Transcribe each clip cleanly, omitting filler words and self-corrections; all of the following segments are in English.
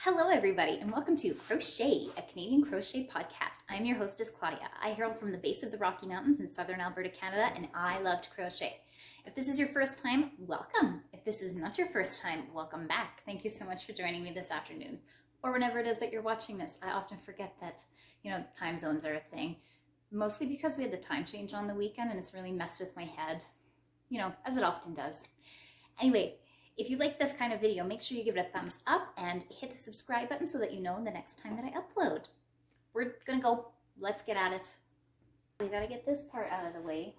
Hello everybody and welcome to Crochet, a Canadian crochet podcast. I'm your hostess Claudia. I hail from the base of the Rocky Mountains in southern Alberta, Canada, and I love to crochet. If this is your first time, welcome. If this is not your first time, welcome back. Thank you so much for joining me this afternoon or whenever it is that you're watching this. I often forget that, time zones are a thing, mostly because we had the time change on the weekend and it's really messed with my head, as it often does. Anyway, if you like this kind of video, make sure you give it a thumbs up and hit the subscribe button so that you know the next time that I upload. We're gonna go, let's get at it. We gotta get this part out of the way.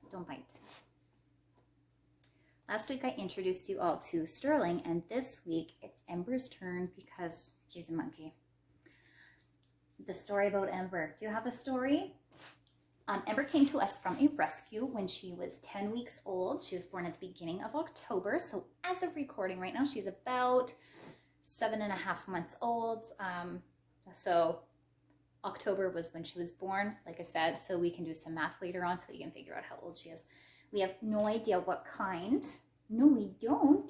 Don't bite. Last week I introduced you all to Sterling, and this week it's Ember's turn because she's a monkey. The story about Ember. Do you have a story? Ember came to us from a rescue when she was 10 weeks old. She was born at the beginning of October. So as of recording right now, she's about 7.5 months old. So October was when she was born, like I said, so we can do some math later on so that you can figure out how old she is. We have no idea what kind. No, we don't.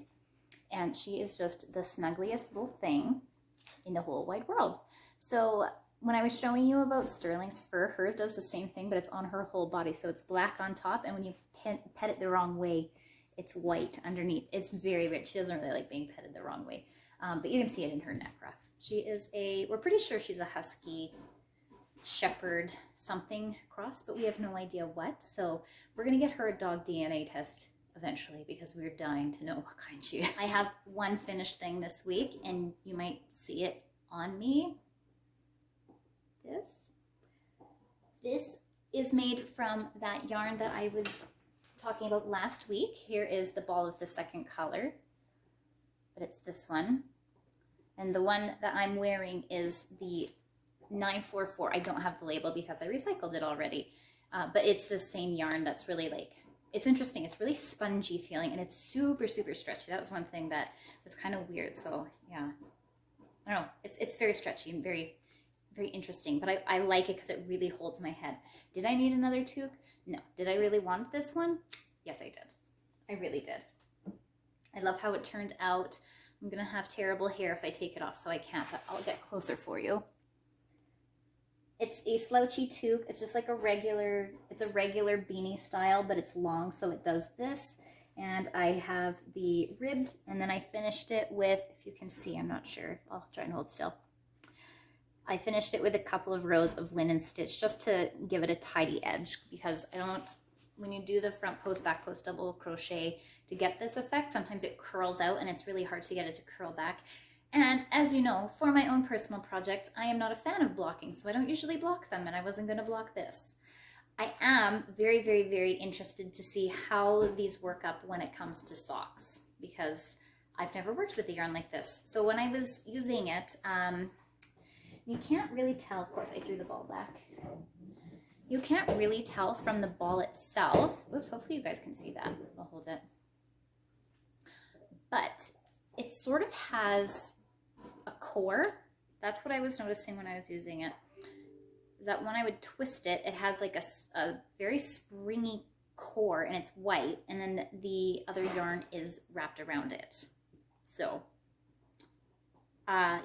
And she is just the snuggliest little thing in the whole wide world. So when I was showing you about Sterling's fur, hers does the same thing, but it's on her whole body. So it's black on top, and when you pet it the wrong way, it's white underneath. It's very rich. She doesn't really like being petted the wrong way, but you can see it in her neck ruff. She is we're pretty sure she's a husky shepherd something cross, but we have no idea what. So we're gonna get her a dog DNA test eventually because we're dying to know what kind she is. I have one finished thing this week, and you might see it on me. This is made from that yarn that I was talking about last week. Here is the ball of the second color, but it's this one. And the one that I'm wearing is the 944. I don't have the label because I recycled it already, but it's the same yarn that's really it's interesting. It's really spongy feeling, and it's super, super stretchy. That was one thing that was kind of weird. So yeah, I don't know. It's very stretchy and very interesting, but I like it because it really holds my head. Did I need another toque? No. Did I really want this one? Yes, I did. I really did. I love how it turned out. I'm gonna have terrible hair if I take it off, so I can't, but I'll get closer for you. It's a slouchy toque. It's just like it's a regular beanie style, but it's long, so it does this. And I have the ribbed, and then I finished it with, if you can see, I'm not sure. I'll try and hold still. I finished it with a couple of rows of linen stitch just to give it a tidy edge, because when you do the front post, back post, double crochet to get this effect, sometimes it curls out and it's really hard to get it to curl back. And as you know, for my own personal projects, I am not a fan of blocking, so I don't usually block them, and I wasn't going to block this. I am very, very, very interested to see how these work up when it comes to socks, because I've never worked with a yarn like this. So when I was using it, you can't really tell, of course I threw the ball back. You can't really tell from the ball itself. Oops, hopefully you guys can see that. I'll hold it. But it sort of has a core. That's what I was noticing when I was using it. Is that when I would twist it, it has like a very springy core, and it's white, and then the other yarn is wrapped around it. So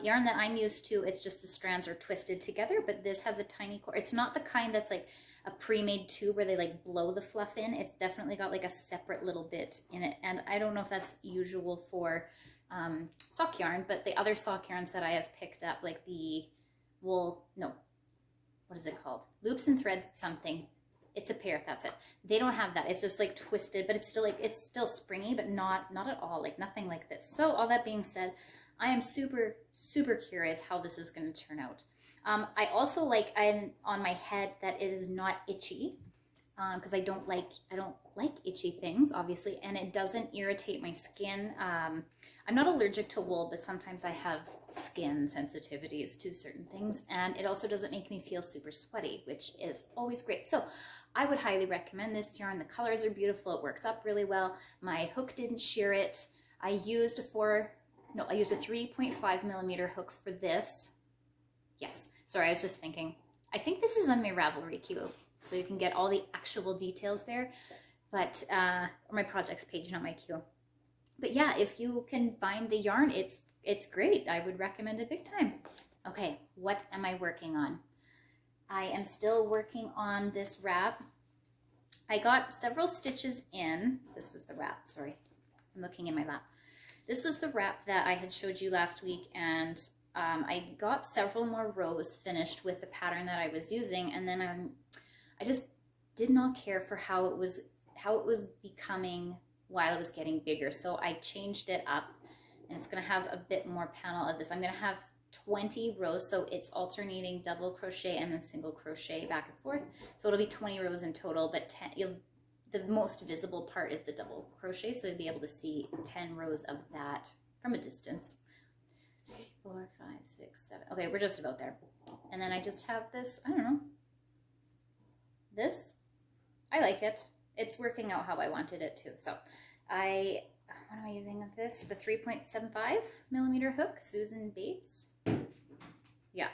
yarn that I'm used to, it's just the strands are twisted together, but this has a tiny core. It's not the kind that's like a pre-made tube where they like blow the fluff in. It's definitely got like a separate little bit in it, and I don't know if that's usual for sock yarn, but the other sock yarns that I have picked up, like the what is it called? Loops and Threads something. It's a pair, that's it. They don't have that. It's just like twisted, but it's still springy, but not at all, like nothing like this. So all that being said, I am super, super curious how this is going to turn out. I also like on my head that it is not itchy, because I don't like itchy things, obviously, and it doesn't irritate my skin. I'm not allergic to wool, but sometimes I have skin sensitivities to certain things, and it also doesn't make me feel super sweaty, which is always great. So I would highly recommend this yarn. The colors are beautiful. It works up really well. My hook didn't shear it. I used a 3.5 millimeter hook for this. Yes, sorry, I was just thinking. I think this is on my Ravelry queue. so you can get all the actual details there, but or my projects page, not my queue. But yeah, if you can find the yarn, it's great. I would recommend it big time. Okay, what am I working on? I am still working on this wrap. I got several stitches in. This was the wrap, sorry. I'm looking in my lap. This was the wrap that I had showed you last week, and I got several more rows finished with the pattern that I was using, and then I just did not care for how it was becoming while it was getting bigger. So I changed it up, and it's going to have a bit more panel of this. I'm going to have 20 rows, so it's alternating double crochet and then single crochet back and forth. So it'll be 20 rows in total, but the most visible part is the double crochet, so you'll be able to see 10 rows of that from a distance. 3, 4, 5, 6, 7. Okay, we're just about there. And then I just have this, I don't know, this. I like it. It's working out how I wanted it to. So what am I using with this? The 3.75 millimeter hook, Susan Bates. Yeah.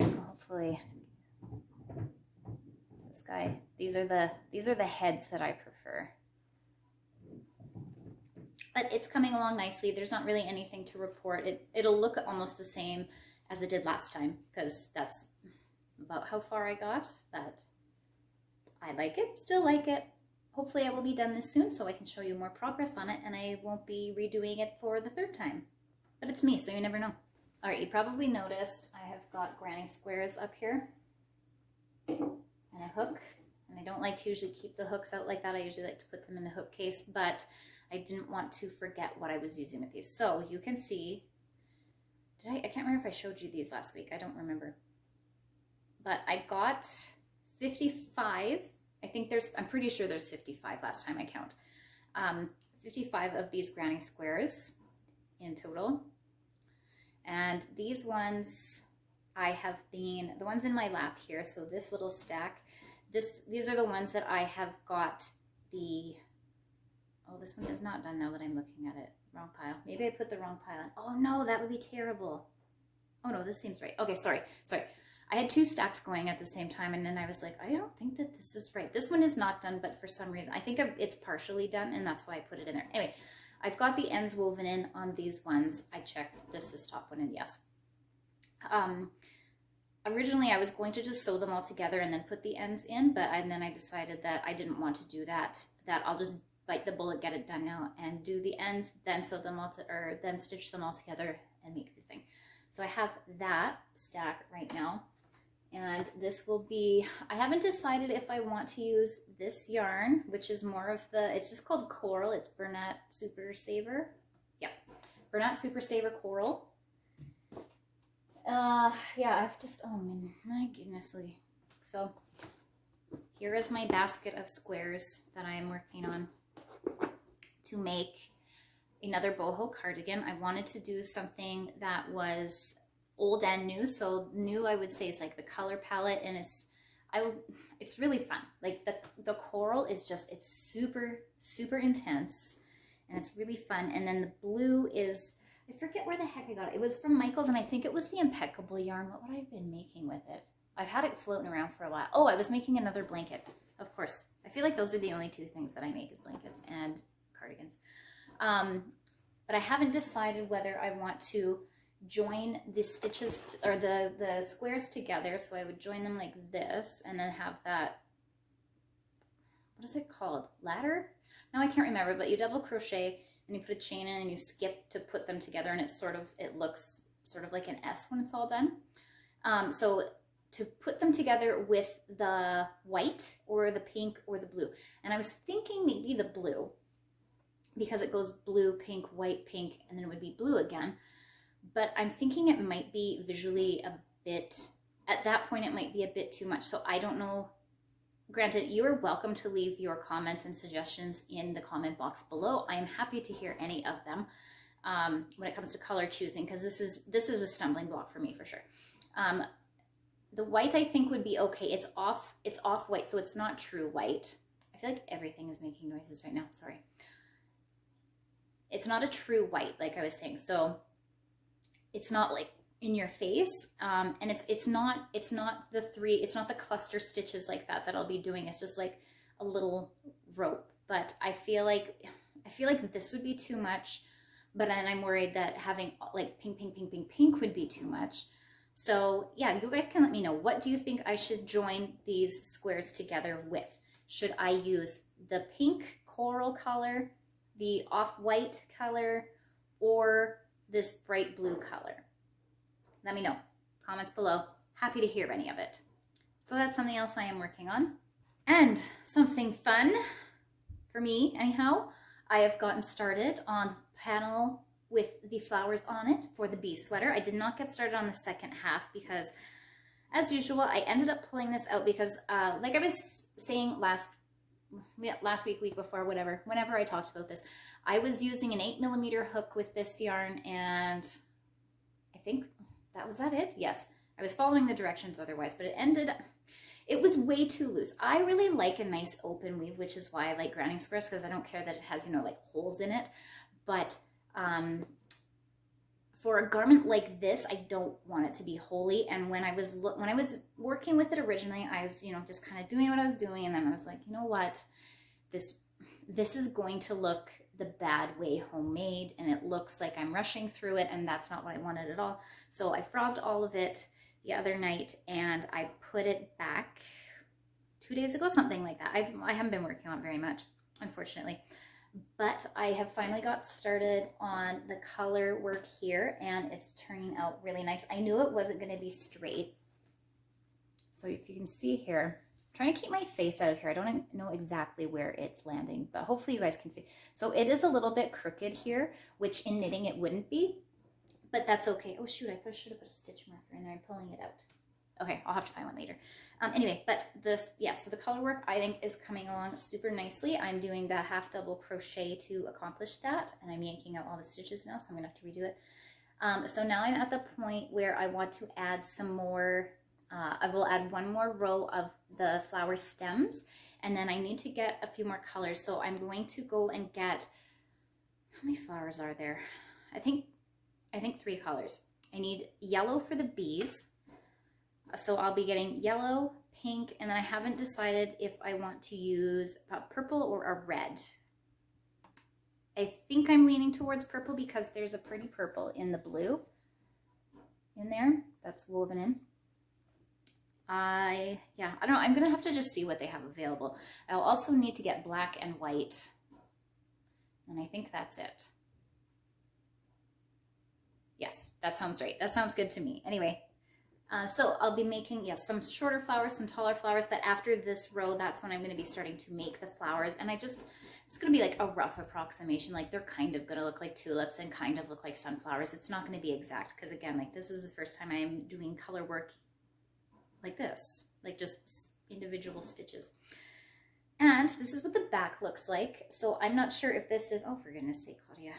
So hopefully this guy, these are the heads that I prefer. But it's coming along nicely. There's not really anything to report. It'll look almost the same as it did last time, because that's about how far I got. But I like it, still like it. Hopefully I will be done this soon so I can show you more progress on it, and I won't be redoing it for the 3rd time. But it's me, so you never know. All right, you probably noticed I have got granny squares up here and a hook. And I don't like to usually keep the hooks out like that. I usually like to put them in the hook case, but I didn't want to forget what I was using with these. So you can see, I can't remember if I showed you these last week. I don't remember. But I got 55. I'm pretty sure there's 55 last time I count. 55 of these granny squares in total. And these ones the ones in my lap here, so this little stack, these are the ones that I have got oh, this one is not done now that I'm looking at it. Wrong pile. Maybe I put the wrong pile in. Oh no, that would be terrible. Oh no, this seems right. Okay, sorry. I had 2 stacks going at the same time, and then I was like, I don't think that this is right. This one is not done, but for some reason, I think it's partially done, and that's why I put it in there. Anyway, I've got the ends woven in on these ones. I checked just this top one, and yes. Originally, I was going to just sew them all together and then put the ends in, and then I decided that I didn't want to do that, that I'll just bite the bullet, get it done now, and do the ends, then sew them all then stitch them all together and make the thing. So I have that stack right now. And this will be, I haven't decided if I want to use this yarn, which is more of it's just called Coral. It's Bernat Super Saver. Yeah, Bernat Super Saver Coral. Yeah, I've just, oh man, my goodnessly. So here is my basket of squares that I am working on to make another boho cardigan. I wanted to do something that was old and new. So new, I would say, is like the color palette, and it's really fun. Like the coral is just, it's super intense, and it's really fun. And then the blue is, I forget where the heck I got it. It was from Michael's, and I think it was the Impeccable yarn. What would I have been making with it? I've had it floating around for a while. Oh, I was making another blanket, of course. I feel like those are the only 2 things that I make, is blankets and cardigans. But I haven't decided whether I want to join the stitches or the squares together. So I would join them like this, and then have that, what is it called? Ladder? Now I can't remember, but you double crochet and you put a chain in and you skip to put them together, and it looks sort of like an S when it's all done. So to put them together with the white or the pink or the blue. And I was thinking maybe the blue, because it goes blue, pink, white, pink, and then it would be blue again. But I'm thinking it might be visually a bit, at that point it might be a bit too much. So I don't know. Granted, you are welcome to leave your comments and suggestions in the comment box below. I am happy to hear any of them when it comes to color choosing, because this is a stumbling block for me for sure. The white I think would be okay. It's off white, so it's not true white. I feel like everything is making noises right now. Sorry. It's not a true white, like I was saying. So it's not like in your face. And it's not the cluster stitches like that I'll be doing. It's just like a little rope, but I feel like this would be too much, but then I'm worried that having like pink, pink, pink, pink, pink would be too much. So yeah, you guys can let me know, what do you think I should join these squares together with? Should I use the pink coral color, the off-white color, or this bright blue color? Let me know. Comments below. Happy to hear any of it. So that's something else I am working on. And something fun, for me anyhow, I have gotten started on the panel with the flowers on it for the bee sweater. I did not get started on the second half because, as usual, I ended up pulling this out because, like I was saying last week before, whenever I talked about this, I was using an 8mm hook with this yarn, and I think was that it? Yes. I was following the directions otherwise, but it was way too loose. I really like a nice open weave, which is why I like grounding squares, because I don't care that it has, you know, like holes in it. But for a garment like this, I don't want it to be holey. And when I was working with it originally, I was, you know, just kind of doing what I was doing, and then I was like, you know what, this is going to look the bad way homemade, and it looks like I'm rushing through it, and that's not what I wanted at all. So I frogged all of it the other night, and I put it back 2 days ago, something like that. I haven't been working on it very much, unfortunately, but I have finally got started on the color work here, and it's turning out really nice. I knew it wasn't going to be straight. So if you can see here, I'm trying to keep my face out of here. I don't know exactly where it's landing, but hopefully you guys can see. So it is a little bit crooked here, which in knitting it wouldn't be, but that's okay. Oh shoot, I should have put a stitch marker in there. I'm pulling it out. Okay, I'll have to find one later. Anyway, but this, yes, so the color work I think is coming along super nicely. I'm doing the half double crochet to accomplish that, and I'm yanking out all the stitches now, so I'm gonna have to redo it. So now I'm at the point where I want to add some more, I will add one more row of the flower stems, and then I need to get a few more colors. So I'm going to go and get, how many flowers are there? I think 3 colors. I need yellow for the bees. So I'll be getting yellow, pink, and then I haven't decided if I want to use a purple or a red. I think I'm leaning towards purple because there's a pretty purple in the blue in there that's woven in. I don't know. I'm going to have to just see what they have available. I'll also need to get black and white, and I think that's it. Yes, that sounds right. That sounds good to me. Anyway. So I'll be making, yes, some shorter flowers, some taller flowers, but after this row, that's when I'm going to be starting to make the flowers. And it's going to be like a rough approximation. Like they're kind of going to look like tulips and kind of look like sunflowers. It's not going to be exact because, again, like this is the first time I am doing color work like this, like just individual stitches. And this is what the back looks like. So I'm not sure if this is, oh, for goodness sake, Claudia.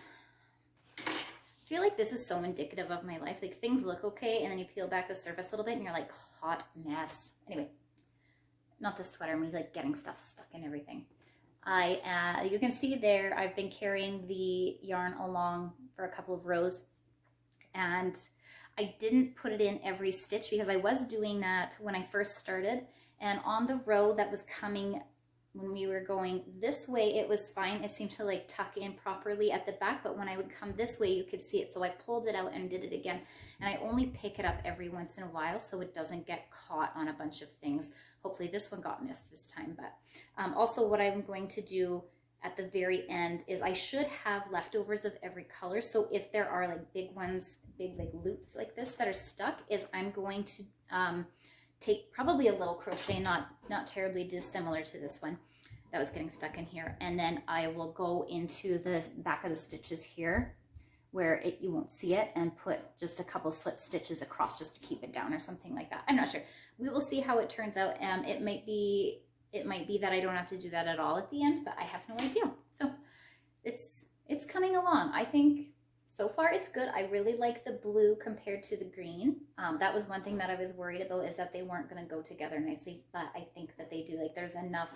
I feel like this is so indicative of my life. Like things look okay, and then you peel back the surface a little bit and you're like, hot mess. Anyway, not the sweater, I'm like getting stuff stuck in everything. You can see there, I've been carrying the yarn along for a couple of rows, and I didn't put it in every stitch because I was doing that when I first started, and on the row that was coming when we were going this way, it was fine. It seemed to like tuck in properly at the back, but when I would come this way, you could see it. So I pulled it out and did it again. And I only pick it up every once in a while so it doesn't get caught on a bunch of things. Hopefully this one got missed this time. But also what I'm going to do at the very end is I should have leftovers of every color. So if there are like big ones, big like loops like this that are stuck, is I'm going to take probably a little crochet, not terribly dissimilar to this one that was getting stuck in here, and then I will go into the back of the stitches here where you won't see it, and put just a couple slip stitches across just to keep it down or something like that. I'm not sure. We will see how it turns out. It might be that I don't have to do that at all at the end, but I have no idea. So it's coming along. I think so far it's good. I really like the blue compared to the green. That was one thing that I was worried about, is that they weren't going to go together nicely, but I think that they do. Like there's enough,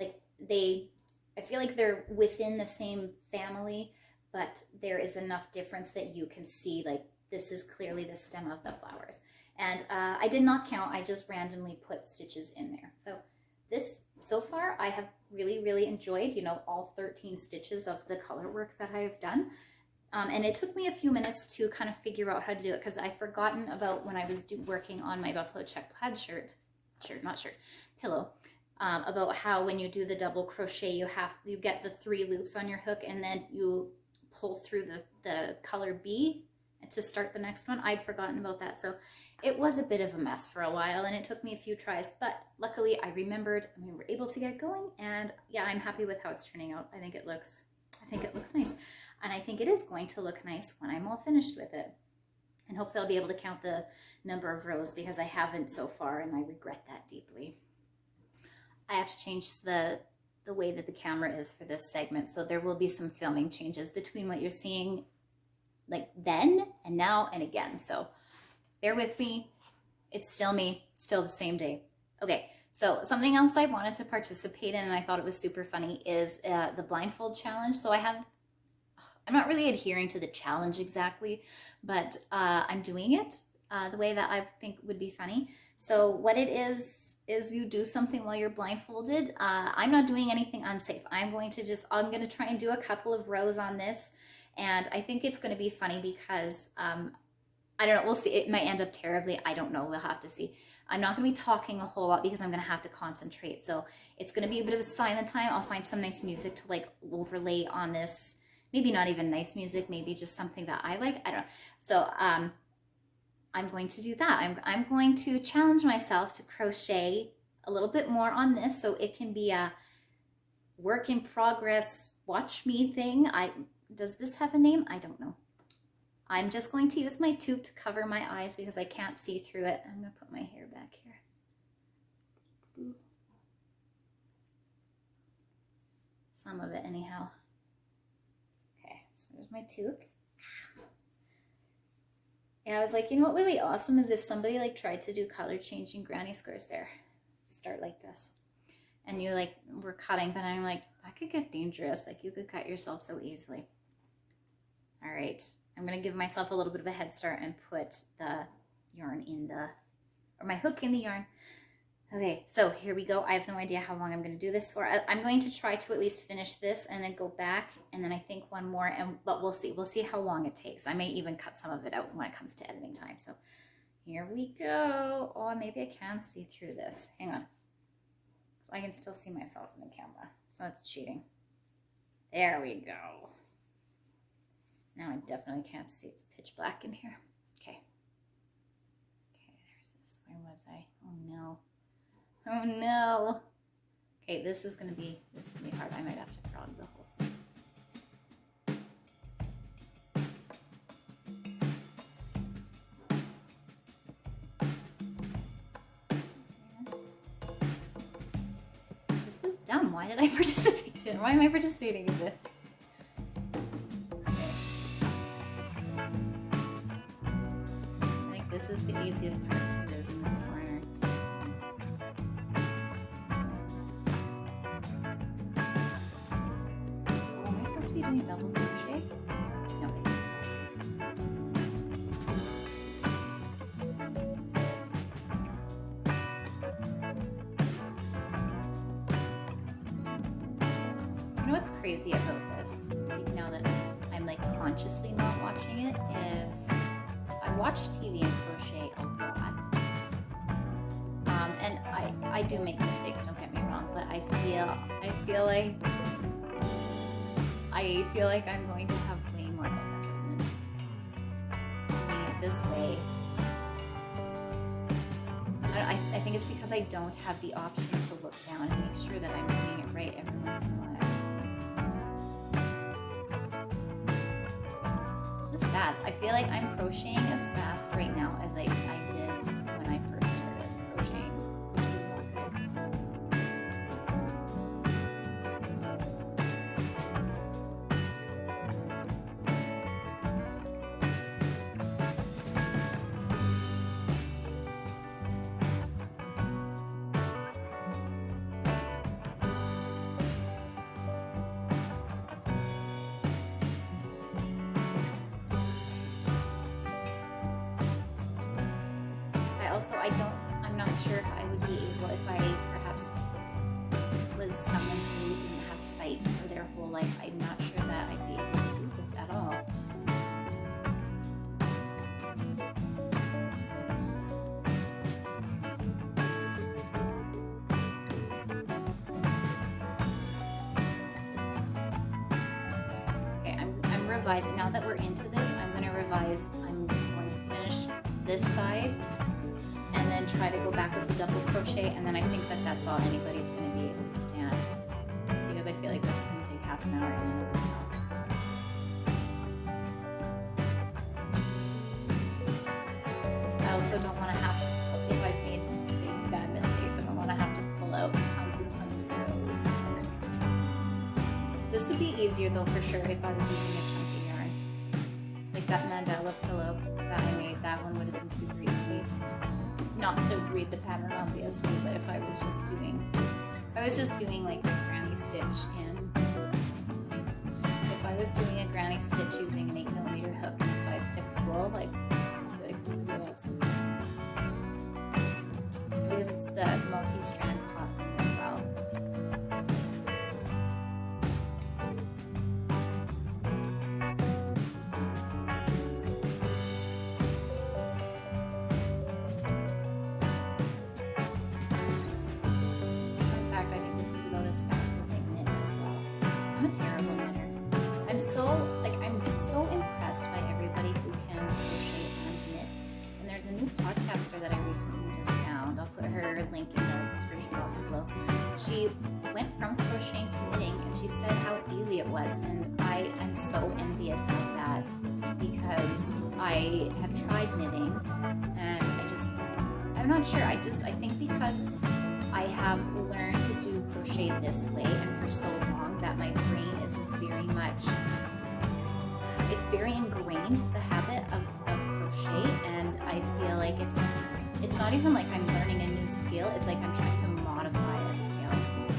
like I feel like they're within the same family, but there is enough difference that you can see like this is clearly the stem of the flowers. And I did not count, I just randomly put stitches in there. So this, so far, I have really, really enjoyed, you know, all 13 stitches of the color work that I have done. And it took me a few minutes to kind of figure out how to do it, because I've forgotten about when I was working on my buffalo check plaid pillow, about how when you do the double crochet, you get the 3 loops on your hook, and then you pull through the color B to start the next one. I'd forgotten about that, so it was a bit of a mess for a while, and it took me a few tries, but luckily I remembered and we were able to get it going. And yeah, I'm happy with how it's turning out. I think it looks nice, and I think it is going to look nice when I'm all finished with it. And hopefully I'll be able to count the number of rows, because I haven't so far, and I regret that deeply. I have to change the way that the camera is for this segment, so there will be some filming changes between what you're seeing like then and now and again. So bear with me. It's still me, still the same day. Okay, so something else I wanted to participate in, and I thought it was super funny, is the blindfold challenge. So I'm not really adhering to the challenge exactly, but I'm doing it the way that I think would be funny. So what it is you do something while you're blindfolded. I'm not doing anything unsafe. I'm going to try and do a couple of rows on this, and I think it's going to be funny because I don't know, we'll see. It might end up terribly. I don't know. We'll have to see. I'm not going to be talking a whole lot because I'm going to have to concentrate. So it's going to be a bit of a silent time. I'll find some nice music to like overlay on this. Maybe not even nice music, maybe just something that I like. I don't know. So I'm going to do that. I'm going to challenge myself to crochet a little bit more on this, so it can be a work in progress, watch me thing. Does this have a name? I don't know. I'm just going to use my tube to cover my eyes because I can't see through it. I'm going to put my hair back here. Some of it anyhow. Okay, so there's my toque. Yeah, I was like, you know what would be awesome is if somebody like tried to do color changing granny squares there. Start like this. And you like were cutting, but I'm like, that could get dangerous. Like you could cut yourself so easily. All right, I'm gonna give myself a little bit of a head start and put the yarn in or my hook in the yarn. Okay, so here we go. I have no idea how long I'm going to do this for. I'm going to try to at least finish this and then go back, and then I think one more, but we'll see. We'll see how long it takes. I may even cut some of it out when it comes to editing time. So here we go. Oh, maybe I can see through this. Hang on. So I can still see myself in the camera. So it's cheating. There we go. Now I definitely can't see. It's pitch black in here. Okay. Okay, there's this. Where was I? Oh no. Oh no. Okay, this is gonna be hard. I might have to frog the whole thing. This was dumb. Why did I participate in it? Why am I participating in this? I think this is the easiest part. It is in the corner. Be doing double crochet? No, it's you know what's crazy about this, now that I'm like consciously not watching it, is I watch TV and crochet a lot, and I do make mistakes, don't get me wrong, but I feel like I'm going to have way more fun this way. I think it's because I don't have the option to look down and make sure that I'm doing it right every once in a while. This is bad. I feel like I'm crocheting as fast right now as I did when I first started crocheting. Also, I'm not sure if I would be able, if I perhaps was someone who didn't have sight for their whole life, I'm not sure that I'd be able to do this at all. Okay, I'm revising. Now that we're into this, I'm going to revise. I'm going to finish this side and then try to go back with the double crochet, and then I think that that's all anybody's going to be able to stand, because I feel like this is going to take half an hour in and of itself. I also don't want to have to, if I've made big bad mistakes, I don't want to have to pull out tons and tons of rows. This would be easier though for sure if I was using a chunky yarn. Like that mandala pillow that I made, that one would have been super easy. Not to read the pattern obviously, but if I was just doing like a granny stitch in, if I was doing a granny stitch using an 8mm hook and a size 6 wool, like I feel like this would be that simple. Because it's the multi-strand cotton as well. Terrible knitter. I'm so impressed by everybody who can crochet and knit. And there's a new podcaster that I recently just found. I'll put her link in the description box below. She went from crocheting to knitting, and she said how easy it was, and I am so envious of that, because I have tried knitting and I'm not sure. I think because I have learned to do crochet this way and for so long that my brain is just it's very ingrained, the habit of crochet, and I feel like it's not even like I'm learning a new skill, it's like I'm trying to modify a skill,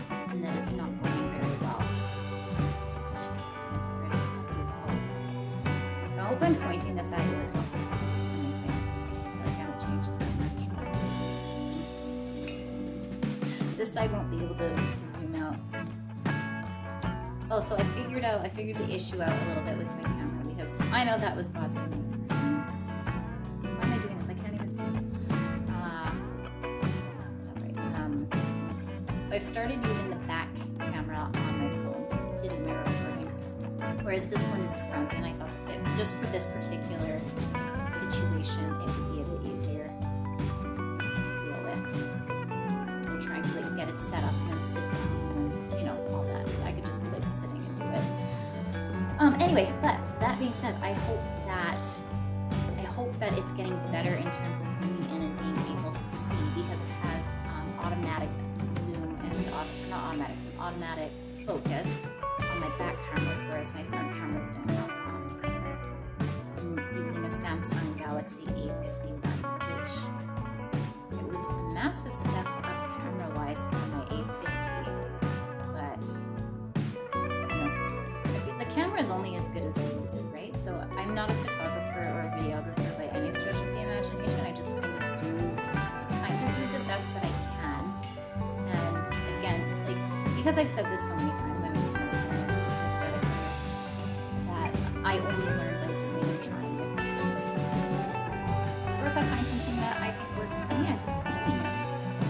and then it's not going very well. I hope I'm pointing this at you as well. This side won't be able to zoom out. Oh, so I figured the issue out a little bit with my camera, because I know that was bothering me. Why am I doing this? I can't even see. Alright. So I started using the back camera on my phone to do my recording, whereas this one is front, and I thought that just for this particular situation, it would be a bit easier to deal with. Trying to like get it set up and then sit down and all that. I could just be like sitting and do it. Anyway, but that being said, I hope that it's getting better in terms of zooming in and being able to see, because it has automatic zoom and automatic focus on my back cameras, whereas my front cameras don't have that. I'm using a Samsung Galaxy A51, which it was a massive step up camera-wise for my A50, but I think the camera is only as good as the user, right? So I'm not a photographer or a videographer by any stretch of the imagination. I just kind of do the best that I can. And again, like, because I've said this so many times, that I only learn by doing and trying different things. Or if I find something that I think works for me, I just continue it.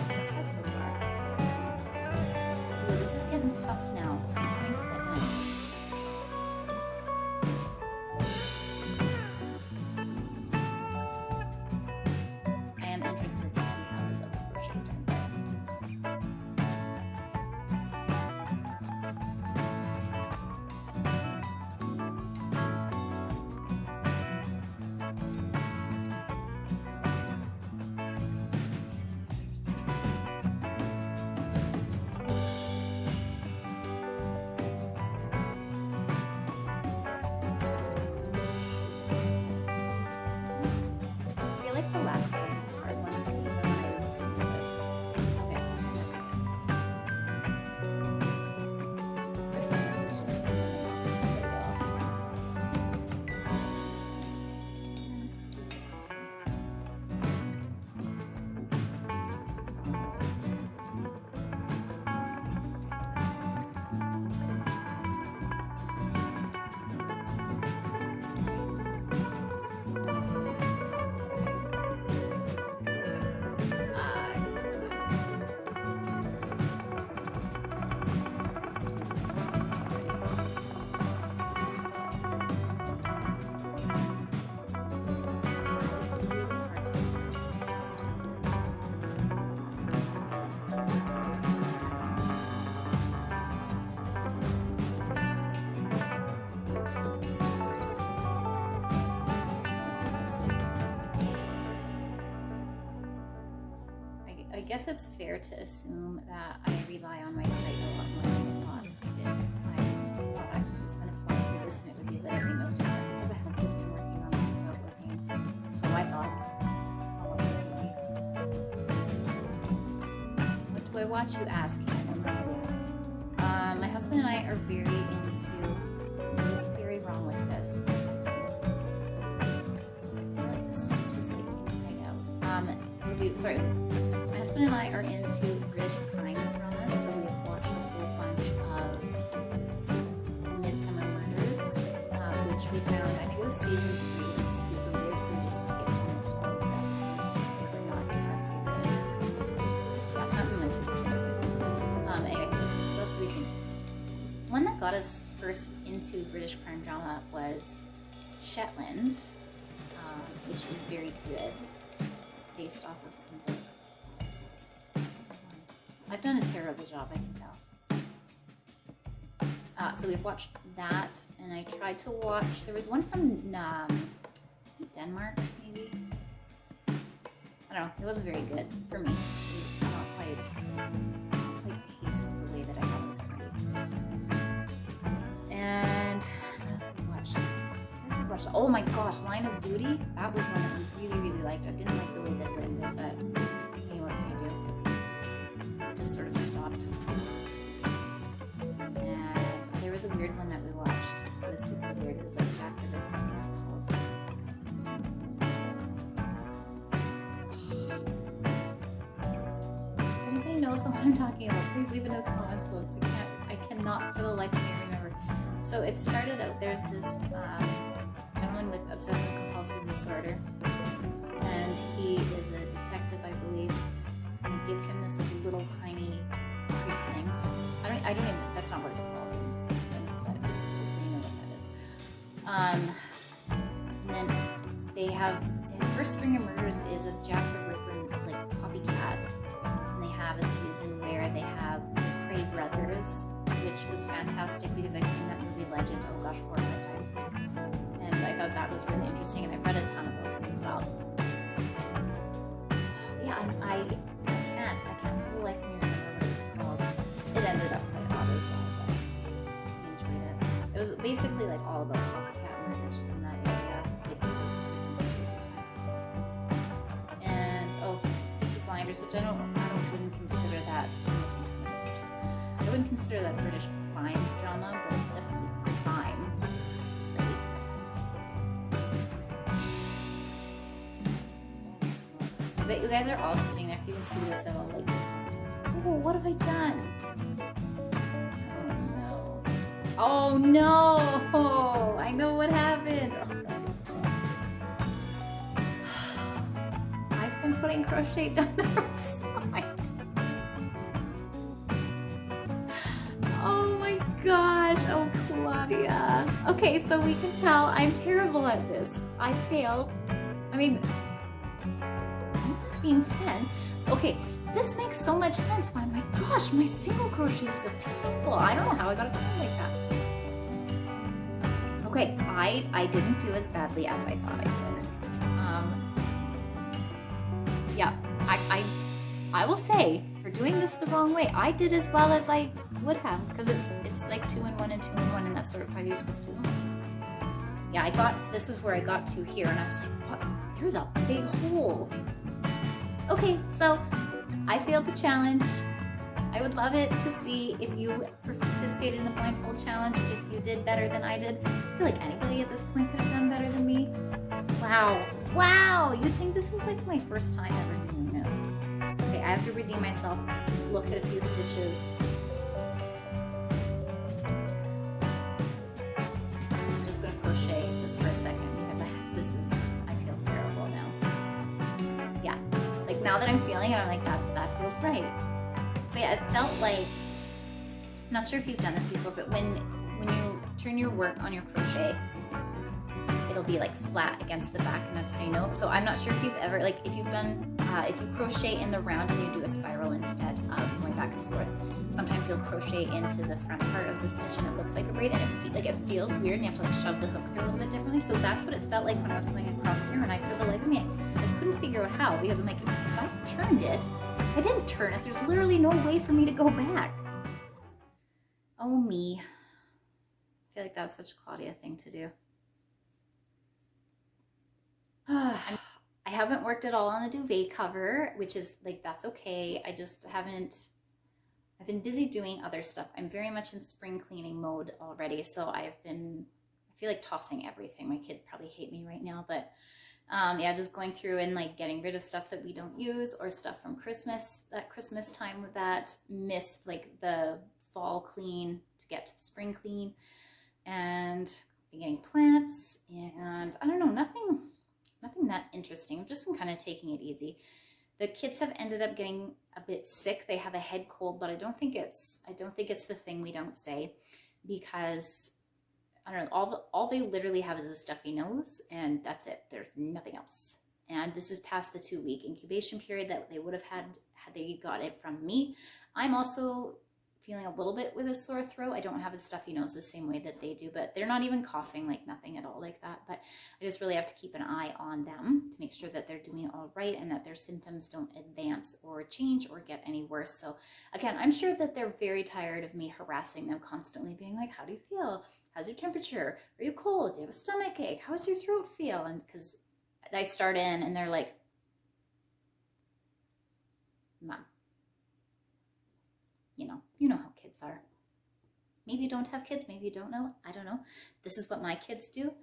This has so far. Ooh, this is getting tough now. I'm coming to the end. I am interested to see how the double crochet turns out. guess it's fair to assume that I rely on my site a lot more than I thought I did. I thought I was just going to fly through this and it would be literally no different because I have just been working on this without looking. So I thought, what do I watch, you ask? My husband and I are very into, something's very wrong with this. I feel like the stitch is like inside out. Sorry, my husband and I are into British crime dramas, so we've watched a whole bunch of Midsummer Murders, which we found, I think it was season 3, was super weird, so we just skipped almost all of the episodes because they were not our favorite. Yeah, something like super sad. Anyway, what else have we seen? One that got us first into British crime drama was Shetland, which is very good. It's based off of some books. I've done a terrible job, I can tell. So we've watched that, and I tried to watch, there was one from Denmark, maybe? I don't know, it wasn't very good for me. It was not quite paced the way that I thought it was going to be. And what else have we watched? Oh my gosh, Line of Duty. That was one that we really, really liked. I didn't like the way that it ended, but you know, what can you do? It just sort of stopped. And there was a weird one that we watched. It was super weird. It was like Jack the Ripper. What was it called? If anybody knows the one I'm talking about, please leave it in the comments, folks. I cannot for the life of me remember. So it started out, there's this gentleman with obsessive compulsive disorder, and he is a detective, I believe, and they give him this like, little tiny precinct. I don't even, that's not what it's called, but you know what that is. And then they have, his first string of murders is a Jack the Ripper like copycat, and they have a season where they have the Cray brothers, which was fantastic because I've seen that movie Legend, oh gosh, 4 or 5 times. And I thought that was really interesting, and I've read a ton of books as well. Yeah, I can't for the life of me remember what it's called. It ended up quite odd as well, but I enjoyed it. It was basically like all about copycat murders from that area. And Peaky Blinders, which I wouldn't consider that. I wouldn't consider that British crime drama, but it's definitely crime. It's great. I bet you guys are all sitting there. If you can see this, I'm all like this. Oh, what have I done? Oh no! Oh no! I know what happened. I've been putting crochet down the wrong side. Gosh, oh Claudia. Okay, so we can tell I'm terrible at this. I failed. I mean, that being said, okay, this makes so much sense why I'm like, gosh, my single crochets feel terrible. I don't know how I got it done like that. Okay, I didn't do as badly as I thought I did. Yeah, I will say, for doing this the wrong way, I did as well as I would have, because it's like 2 in 1 and 2 in 1, and that's sort of how you're supposed to do it. Yeah, this is where I got to here, and I was like, what? There's a big hole. Okay, so I failed the challenge. I would love it to see if you participated in the blindfold challenge, if you did better than I did. I feel like anybody at this point could have done better than me. Wow, you'd think this was like my first time ever doing this. Okay, I have to redeem myself, look at a few stitches. I'm just gonna crochet just for a second because I feel terrible now. Yeah, like now that I'm feeling it, I'm like, that feels right. So yeah, it felt like, I'm not sure if you've done this before, but when you turn your work on your crochet, it'll be like flat against the back, and that's how you know. So I'm not sure if you've ever, like if you've done, if you crochet in the round and you do a spiral instead of going back and forth, sometimes you'll crochet into the front part of the stitch and it looks like a braid, and it feels weird, and you have to like shove the hook through a little bit differently. So that's what it felt like when I was going across here, and for the life of me, I couldn't figure out how, because I'm like, if I turned it, If I didn't turn it, there's literally no way for me to go back. Oh me. I feel like that's such a Claudia thing to do. I haven't worked at all on the duvet cover, which is like, that's okay. I just haven't, I've been busy doing other stuff. I'm very much in spring cleaning mode already. So I feel like tossing everything. My kids probably hate me right now, but yeah, just going through and like getting rid of stuff that we don't use or stuff from Christmas, that Christmas time that missed like the fall clean to get to the spring clean, and getting plants, and I don't know, nothing that interesting. I've just been kind of taking it easy. The kids have ended up getting a bit sick. They have a head cold, but I don't think it's the thing we don't say, because I don't know, all they literally have is a stuffy nose, and that's it. There's nothing else. And this is past the 2-week incubation period that they would have had they got it from me. I'm also feeling a little bit with a sore throat. I don't have a stuffy nose the same way that they do, but they're not even coughing, like nothing at all like that. But I just really have to keep an eye on them to make sure that they're doing all right and that their symptoms don't advance or change or get any worse. So again, I'm sure that they're very tired of me harassing them constantly, being like, how do you feel? How's your temperature? Are you cold? Do you have a stomach ache? How's your throat feel? And because I start in and they're like, Mom, you know how kids are. Maybe you don't have kids, maybe you don't know, I don't know. This is what my kids do.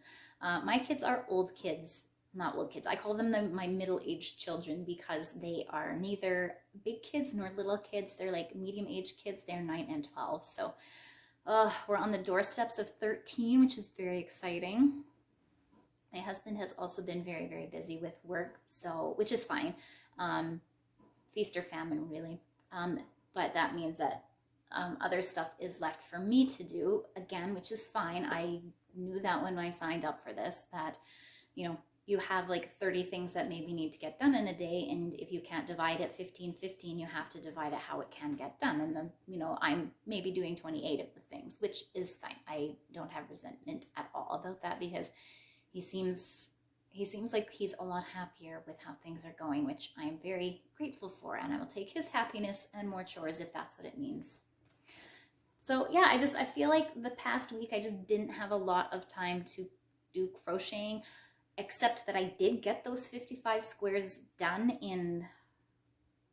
My kids are old kids, not old kids. I call them my middle-aged children, because they are neither big kids nor little kids. They're like medium-aged kids. They're 9 and 12. So we're on the doorsteps of 13, which is very exciting. My husband has also been very, very busy with work, so which is fine. Feast or famine, really. But that means that other stuff is left for me to do, again, which is fine. I knew that when I signed up for this, that, you have like 30 things that maybe need to get done in a day, and if you can't divide it 15-15, you have to divide it how it can get done. And then, I'm maybe doing 28 of the things, which is fine. I don't have resentment at all about that, because he seems like he's a lot happier with how things are going, which I am very grateful for, and I will take his happiness and more chores if that's what it means. So yeah, I feel like the past week I just didn't have a lot of time to do crocheting, except that I did get those 55 squares done in,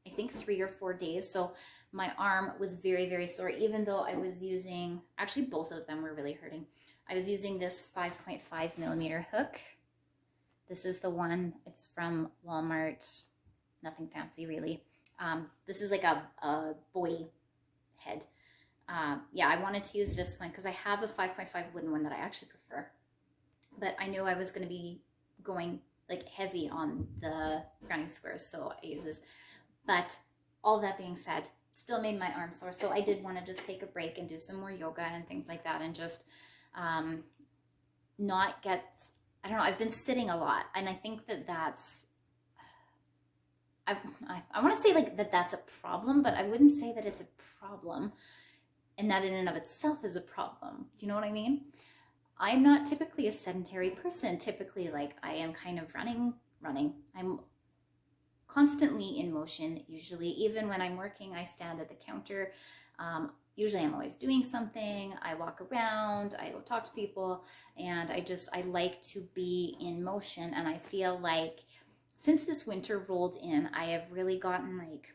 I think, 3 or 4 days. So my arm was very, very sore, even though I was using, actually both of them were really hurting. I was using this 5.5 millimeter hook. This is the one, it's from Walmart, nothing fancy really. This is like a boy head. Yeah, I wanted to use this one because I have a 5.5 wooden one that I actually prefer. But I knew I was going to be going like heavy on the grounding squares, so I use this. But all that being said, still made my arm sore. So I did want to just take a break and do some more yoga and things like that, and just not get, I don't know, I've been sitting a lot, and I think that that's, I want to say like that's a problem, but I wouldn't say that it's a problem, and that in and of itself is a problem. Do you know what I mean? I'm not typically a sedentary person. Typically, like, I am kind of running. I'm constantly in motion, usually. Even when I'm working, I stand at the counter. Usually I'm always doing something. I walk around, I go talk to people, and I like to be in motion. And I feel like since this winter rolled in, I have really gotten like,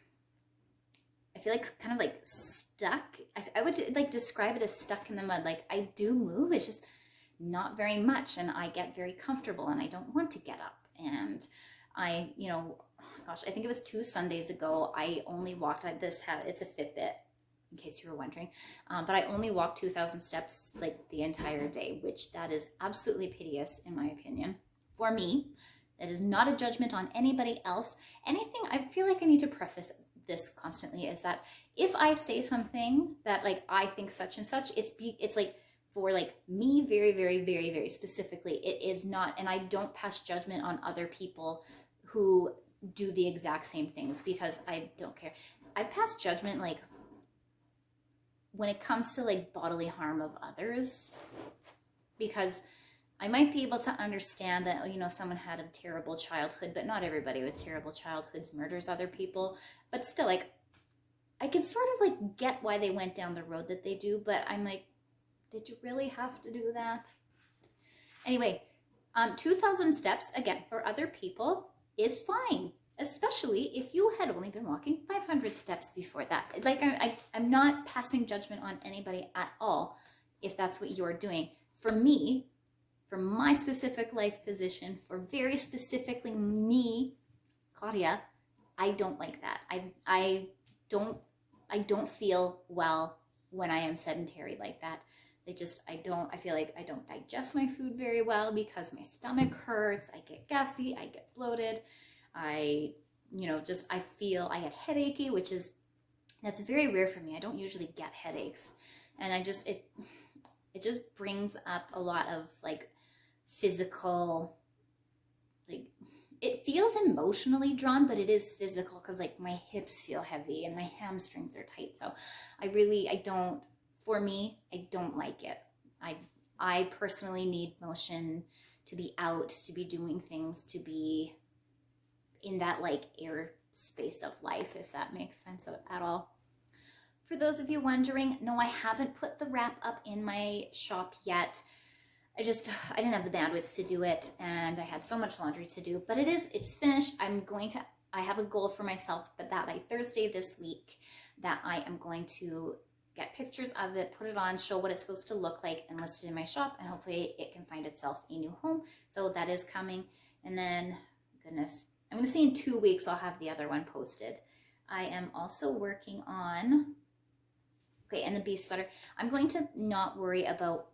I feel like kind of like stuck. I would like describe it as stuck in the mud. Like, I do move, it's just not very much, and I get very comfortable and I don't want to get up. And I, gosh, I think it was 2 Sundays ago, I only walked, it's a Fitbit, in case you were wondering, but I only walked 2,000 steps like the entire day, which that is absolutely piteous in my opinion. For me, that is not a judgment on anybody else. Anything, I feel like I need to preface this constantly, is that if I say something that like I think such and such, it's like for like me very, very, very, very specifically. It is not, and I don't pass judgment on other people who do the exact same things, because I don't care. I pass judgment like when it comes to like bodily harm of others, because I might be able to understand that, you know, someone had a terrible childhood, but not everybody with terrible childhoods murders other people. But still, like, I can sort of like get why they went down the road that they do, but I'm like, did you really have to do that? Anyway, 2,000 steps, again, for other people is fine, especially if you had only been walking 500 steps before that. Like, I'm not passing judgment on anybody at all if that's what you're doing. For me, for my specific life position, for very specifically me, Claudia, I don't like that. I don't feel well when I am sedentary like that. I feel like I don't digest my food very well because my stomach hurts, I get gassy, I get bloated, I feel I get headachy, that's very rare for me. I don't usually get headaches. And it just brings up a lot of like physical, like, it feels emotionally drawn, but it is physical because like my hips feel heavy and my hamstrings are tight. So I don't like it. I personally need motion, to be out, to be doing things, to be in that like air space of life, if that makes sense at all. For those of you wondering, no, I haven't put the wrap up in my shop yet. I didn't have the bandwidth to do it, and I had so much laundry to do, but it's finished. I have a goal for myself, but that by Thursday this week, that I am going to get pictures of it, put it on, show what it's supposed to look like, and list it in my shop, and hopefully it can find itself a new home. So that is coming. And then, goodness, I'm going to say in 2 weeks I'll have the other one posted. I am also working on, okay, and the bee sweater. I'm going to not worry about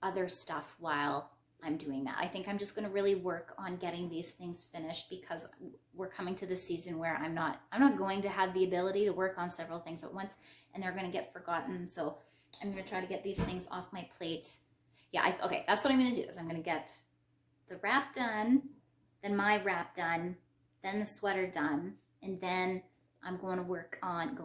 other stuff while I'm doing that. I think I'm just going to really work on getting these things finished, because we're coming to the season where I'm not going to have the ability to work on several things at once, and they're going to get forgotten. So I'm going to try to get these things off my plate. Yeah, okay, that's what I'm going to do, is I'm going to get the wrap done, then my wrap done, then the sweater done, and then I'm going to work on,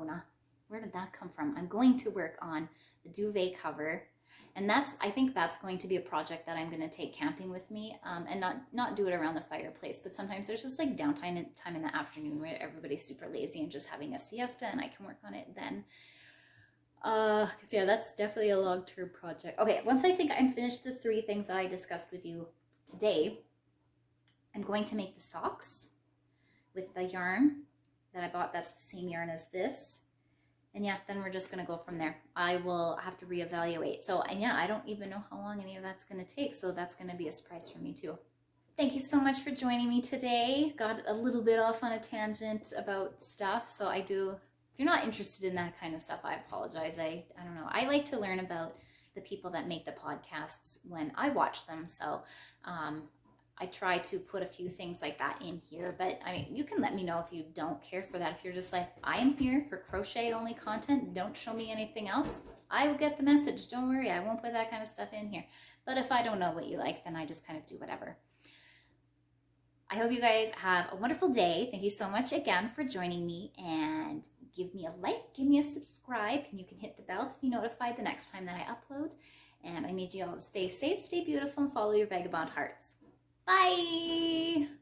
where did that come from? I'm going to work on the duvet cover. And I think that's going to be a project that I'm going to take camping with me, and not do it around the fireplace. But sometimes there's just like time in the afternoon where everybody's super lazy and just having a siesta, and I can work on it then. So yeah, that's definitely a long-term project. Okay, once I think I'm finished the 3 things that I discussed with you today, I'm going to make the socks with the yarn that I bought. That's the same yarn as this. And yeah, then we're just going to go from there. I will have to reevaluate. So, and yeah, I don't even know how long any of that's going to take. So that's going to be a surprise for me too. Thank you so much for joining me today. Got a little bit off on a tangent about stuff. So if you're not interested in that kind of stuff, I apologize. I don't know. I like to learn about the people that make the podcasts when I watch them. So, I try to put a few things like that in here, but I mean, you can let me know if you don't care for that. If you're just like, I am here for crochet only content, don't show me anything else, I will get the message. Don't worry, I won't put that kind of stuff in here. But if I don't know what you like, then I just kind of do whatever. I hope you guys have a wonderful day. Thank you so much again for joining me, and give me a like, give me a subscribe, and you can hit the bell to be notified the next time that I upload. And I need you all to stay safe, stay beautiful, and follow your vagabond hearts. Bye!